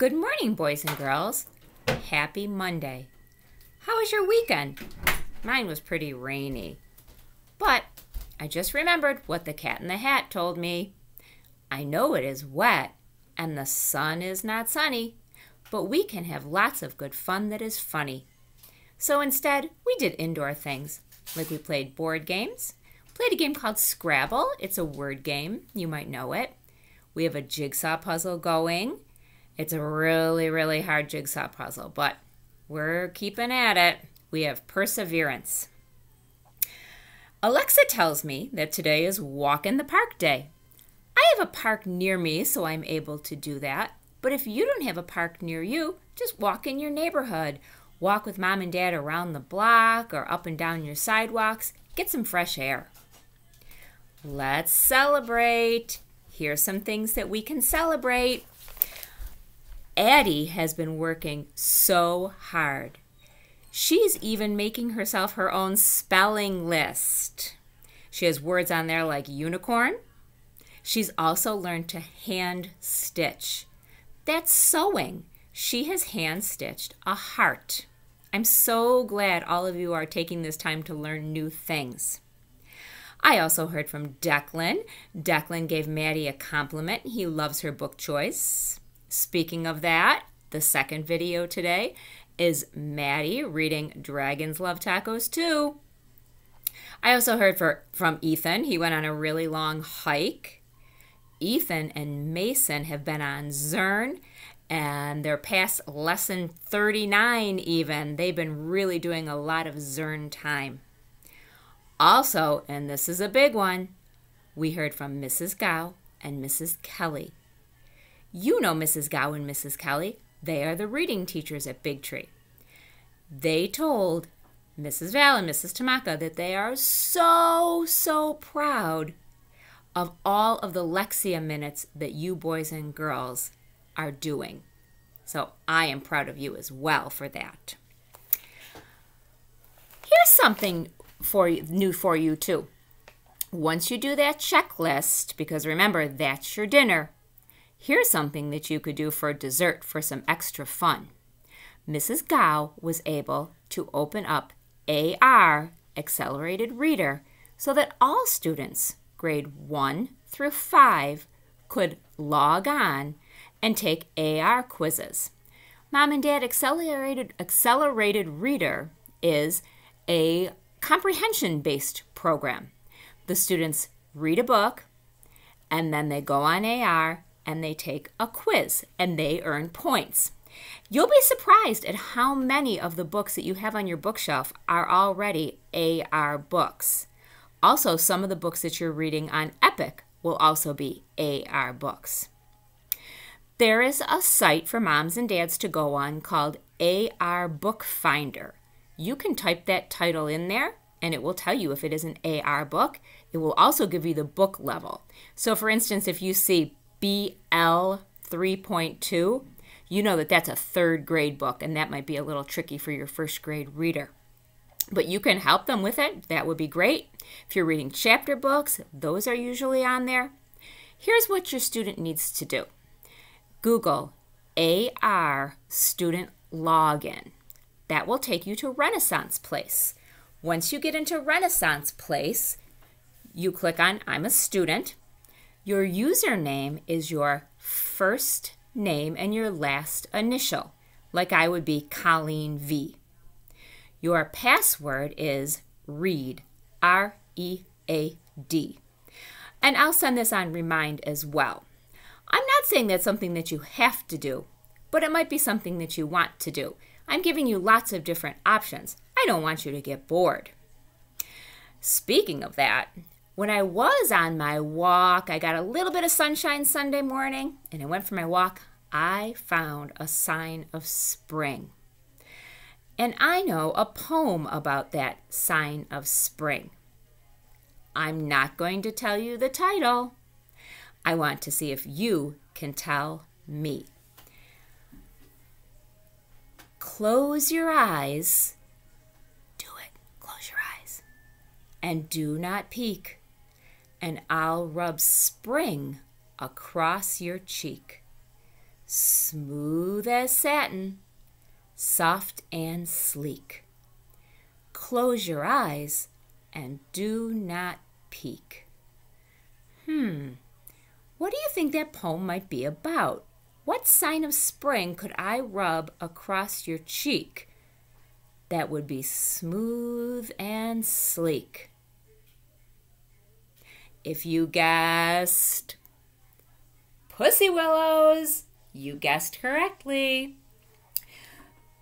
Good morning, boys and girls. Happy Monday. How was your weekend? Mine was pretty rainy. But I just remembered what the Cat in the Hat told me. I know it is wet and the sun is not sunny, but we can have lots of good fun that is funny. So instead, we did indoor things, like we played board games, played a game called Scrabble. It's a word game. You might know it. We have a jigsaw puzzle going. It's a really, really hard jigsaw puzzle, but we're keeping at it. We have perseverance. Alexa tells me that today is Walk in the Park Day. I have a park near me, so I'm able to do that. But if you don't have a park near you, just walk in your neighborhood. Walk with mom and dad around the block or up and down your sidewalks. Get some fresh air. Let's celebrate. Here's some things that we can celebrate. Addie has been working so hard. She's even making herself her own spelling list. She has words on there like unicorn. She's also learned to hand stitch. That's sewing. She has hand stitched a heart. I'm so glad all of you are taking this time to learn new things. I also heard from Declan. Declan gave Maddie a compliment. He loves her book choice. Speaking of that, the second video today is Maddie reading Dragons Love Tacos Too. I also heard from Ethan. He went on a really long hike. Ethan and Mason have been on Zern, and they're past lesson 39 even. They've been really doing a lot of Zern time. Also, and this is a big one, we heard from Mrs. Gow and Mrs. Kelly. You know Mrs. Gow and Mrs. Kelly. They are the reading teachers at Big Tree. They told Mrs. Val and Mrs. Tamaka that they are so proud of all of the Lexia minutes that you boys and girls are doing. So I am proud of you as well for that. Here's something new for you too. Once you do that checklist, because remember, that's your dinner, here's something that you could do for dessert for some extra fun. Mrs. Gow was able to open up AR, Accelerated Reader, so that all students, grade 1 through 5, could log on and take AR quizzes. Mom and Dad, Accelerated Reader is a comprehension-based program. The students read a book, and then they go on AR, and they take a quiz, and they earn points. You'll be surprised at how many of the books that you have on your bookshelf are already AR books. Also, some of the books that you're reading on Epic will also be AR books. There is a site for moms and dads to go on called AR Book Finder. You can type that title in there, and it will tell you if it is an AR book. It will also give you the book level. So, for instance, if you see BL 3.2, you know that that's a third grade book, and that might be a little tricky for your first grade reader. But you can help them with it. That would be great. If you're reading chapter books, those are usually on there. Here's what your student needs to do. Google AR Student Login. That will take you to Renaissance Place. Once you get into Renaissance Place, you click on I'm a student. Your username is your first name and your last initial, like I would be Colleen V. Your password is READ, R-E-A-D. And I'll send this on Remind as well. I'm not saying that's something that you have to do, but it might be something that you want to do. I'm giving you lots of different options. I don't want you to get bored. Speaking of that, when I was on my walk, I got a little bit of sunshine Sunday morning, and I went for my walk. I found a sign of spring. And I know a poem about that sign of spring. I'm not going to tell you the title. I want to see if you can tell me. Close your eyes. Do it. Close your eyes. And do not peek. And I'll rub spring across your cheek. smooth as satin, soft and sleek. Close your eyes and do not peek. What do you think that poem might be about? What sign of spring could I rub across your cheek that would be smooth and sleek? If you guessed pussy willows, you guessed correctly.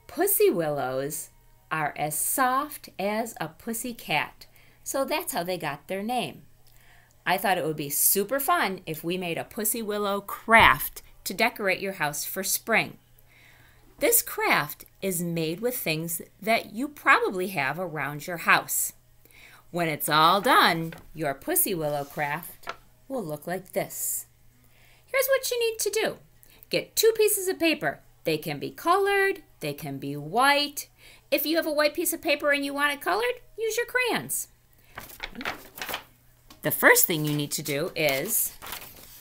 Pussy willows are as soft as a pussy cat, so that's how they got their name. I thought it would be super fun if we made a pussy willow craft to decorate your house for spring. This craft is made with things that you probably have around your house. When it's all done, your pussy willow craft will look like this. Here's what you need to do. Get 2 pieces of paper. They can be colored, they can be white. If you have a white piece of paper and you want it colored, use your crayons. The first thing you need to do is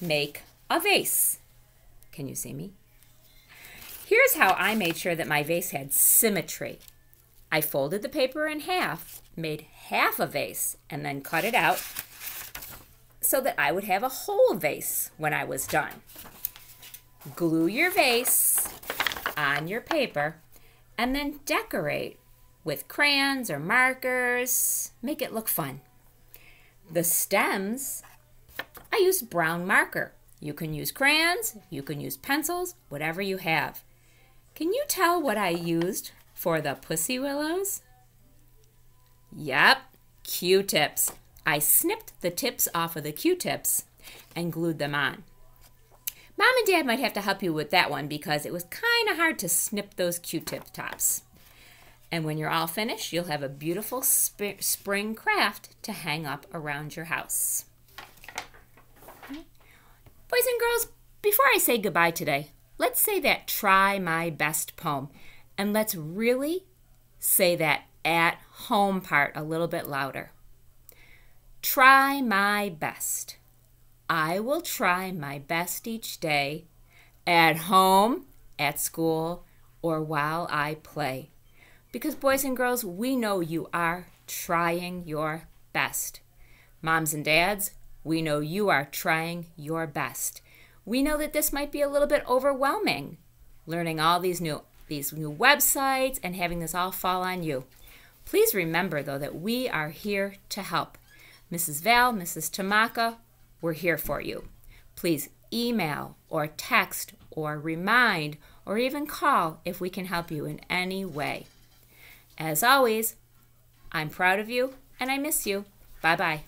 make a vase. Can you see me? Here's how I made sure that my vase had symmetry. I folded the paper in half, made half a vase, and then cut it out so that I would have a whole vase when I was done. Glue your vase on your paper and then decorate with crayons or markers. Make it look fun. The stems, I used brown marker. You can use crayons, you can use pencils, whatever you have. Can you tell what I used for the pussy willows? Yep, Q-tips. I snipped the tips off of the Q-tips and glued them on. Mom and Dad might have to help you with that one because it was kind of hard to snip those Q-tip tops. And when you're all finished, you'll have a beautiful spring craft to hang up around your house. Boys and girls, before I say goodbye today, let's say that try my best poem. And let's really say that at home part a little bit louder. Try my best. I will try my best each day, at home, at school, or while I play. Because boys and girls, we know you are trying your best. Moms and dads, we know you are trying your best. We know that this might be a little bit overwhelming, learning all these new websites and having this all fall on you. Please remember, though, that we are here to help. Mrs. Val, Mrs. Tamaka, we're here for you. Please email or text or remind or even call if we can help you in any way. As always, I'm proud of you and I miss you. Bye-bye.